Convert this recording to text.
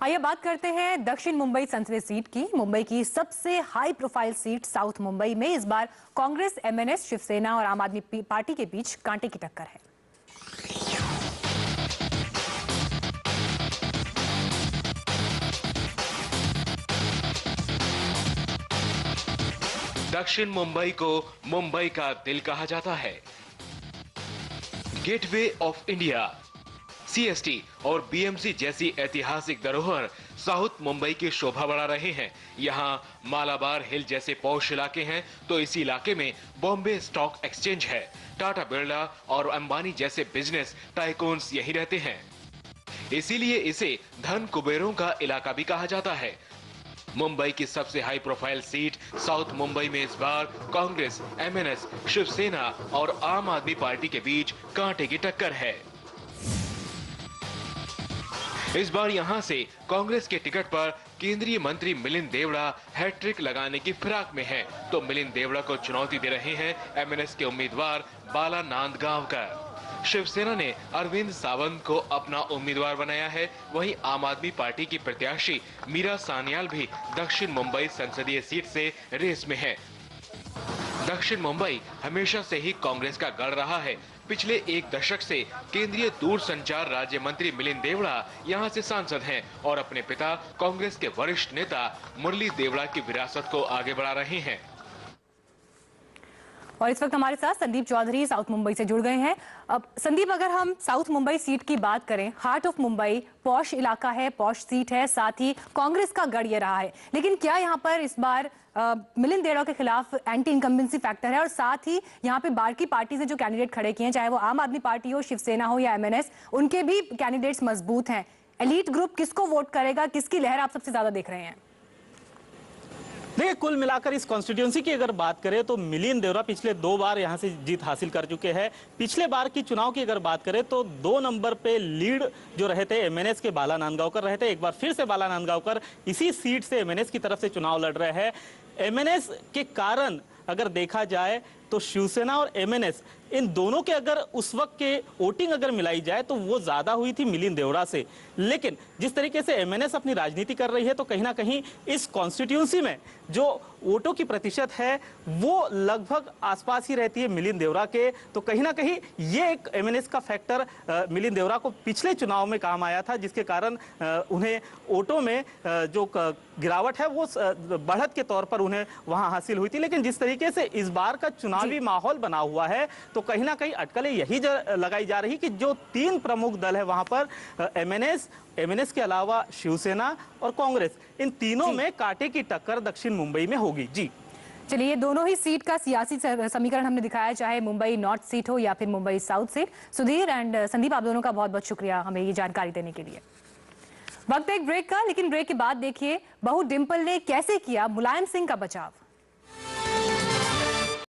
आइए बात करते हैं दक्षिण मुंबई संसदीय सीट की। मुंबई की सबसे high profile seat south Mumbai में इस बार कांग्रेस, एमएनएस, शिवसेना और आम आदमी पार्टी के बीच कांटे की टक्कर है। दक्षिण मुंबई को मुंबई का दिल कहा जाता है। गेटवे ऑफ इंडिया, सीएसटी और बीएमसी जैसी ऐतिहासिक धरोहर साउथ मुंबई की शोभा बढ़ा रहे हैं। यहाँ मालाबार हिल जैसे पॉश इलाके हैं, तो इसी इलाके में बॉम्बे स्टॉक एक्सचेंज है। टाटा, बिरला और अंबानी जैसे बिजनेस टाइकून्स यही रहते हैं, इसीलिए इसे धन कुबेरों का इलाका भी कहा जाता है। मुंबई की सबसे high profile seat south Mumbai में इस बार कांग्रेस, एमएनएस, शिवसेना और आम आदमी पार्टी के बीच कांटे की टक्कर है। इस बार यहां से कांग्रेस के टिकट पर केंद्रीय मंत्री मिलिंद देवड़ा हैट्रिक लगाने की फिराक में हैं, तो मिलिंद देवड़ा को चुनौती दे रहे हैं एमएनएस के उम्मीदवार बाला नांदगांवकर। शिवसेना ने अरविंद सावंत को अपना उम्मीदवार बनाया है। वहीं आम आदमी पार्टी की प्रत्याशी मीरा सान्याल भी दक्षिण मुंबई संसदीय सीट से रेस में है। दक्षिण मुंबई हमेशा से ही कांग्रेस का गढ़ रहा है। पिछले एक दशक से केंद्रीय दूरसंचार राज्य मंत्री मिलिंद देवड़ा यहां से सांसद हैं और अपने पिता कांग्रेस के वरिष्ठ नेता मुरली देवड़ा की विरासत को आगे बढ़ा रहे हैं। और इस वक्त हमारे साथ संदीप चौधरी साउथ मुंबई से जुड़ गए हैं। अब संदीप, अगर हम साउथ मुंबई सीट की बात करें, हार्ट ऑफ मुंबई, पॉश इलाका है, पॉश सीट है, साथ ही कांग्रेस का गढ़ ये रहा है, लेकिन क्या यहाँ पर इस बार मिलिंद देवड़ा के खिलाफ एंटी इनकम्बेंसी फैक्टर है? और साथ ही यहाँ पे बाकी पार्टी से जो कैंडिडेट खड़े किए हैं, चाहे वो आम आदमी पार्टी हो, शिवसेना हो या एमएनएस, उनके भी कैंडिडेट्स मजबूत हैं। एलीट ग्रुप किसको वोट करेगा, किसकी लहर आप सबसे ज्यादा देख रहे हैं? देखिए, कुल मिलाकर इस कॉन्स्टिट्यूंसी की अगर बात करें तो मिलिंद देवड़ा पिछले 2 बार यहां से जीत हासिल कर चुके हैं। पिछले बार की चुनाव की अगर बात करें तो 2 नंबर पे लीड जो रहे थे एमएनएस के बाला नांदगांवकर रहे थे। एक बार फिर से बाला नांदगांवकर इसी सीट से एमएनएस की तरफ से चुनाव लड़ रहे हैं। एमएनएस के कारण अगर देखा जाए तो शिवसेना और एमएनएस, इन दोनों के अगर उस वक्त के वोटिंग अगर मिलाई जाए तो वो ज्यादा हुई थी मिलिंद देवड़ा से। लेकिन जिस तरीके से एमएनएस अपनी राजनीति कर रही है तो कहीं ना कहीं इस कॉन्स्टिट्यूंसी में जो वोटों की प्रतिशत है वो लगभग आसपास ही रहती है मिलिंद देवड़ा के। तो कहीं ना कहीं ये एक एमएनएस का फैक्टर मिलिंद देवड़ा को पिछले चुनाव में काम आया था, जिसके कारण उन्हें वोटों में जो गिरावट है वो बढ़त के तौर पर उन्हें वहां हासिल हुई थी। लेकिन जिस तरीके से इस बार का चुनावी माहौल बना हुआ है तो कहीं ना कहीं अटकलें यही लगाई जा रही कि जो 3 प्रमुख दल है वहां पर एमएनएस के अलावा शिवसेना और कांग्रेस, इन तीनों में कांटे की टक्कर दक्षिण मुंबई में होगी। जी चलिए, दोनों ही सीट का सियासी समीकरण हमने दिखाया, चाहे मुंबई नॉर्थ सीट हो या फिर Mumbai south seat. Sudhir and Sandeep, आप दोनों का बहुत बहुत शुक्रिया हमें ये जानकारी देने के लिए। वक्त एक ब्रेक का, लेकिन ब्रेक के बाद देखिए बहू डिंपल ने कैसे किया मुलायम सिंह का बचाव।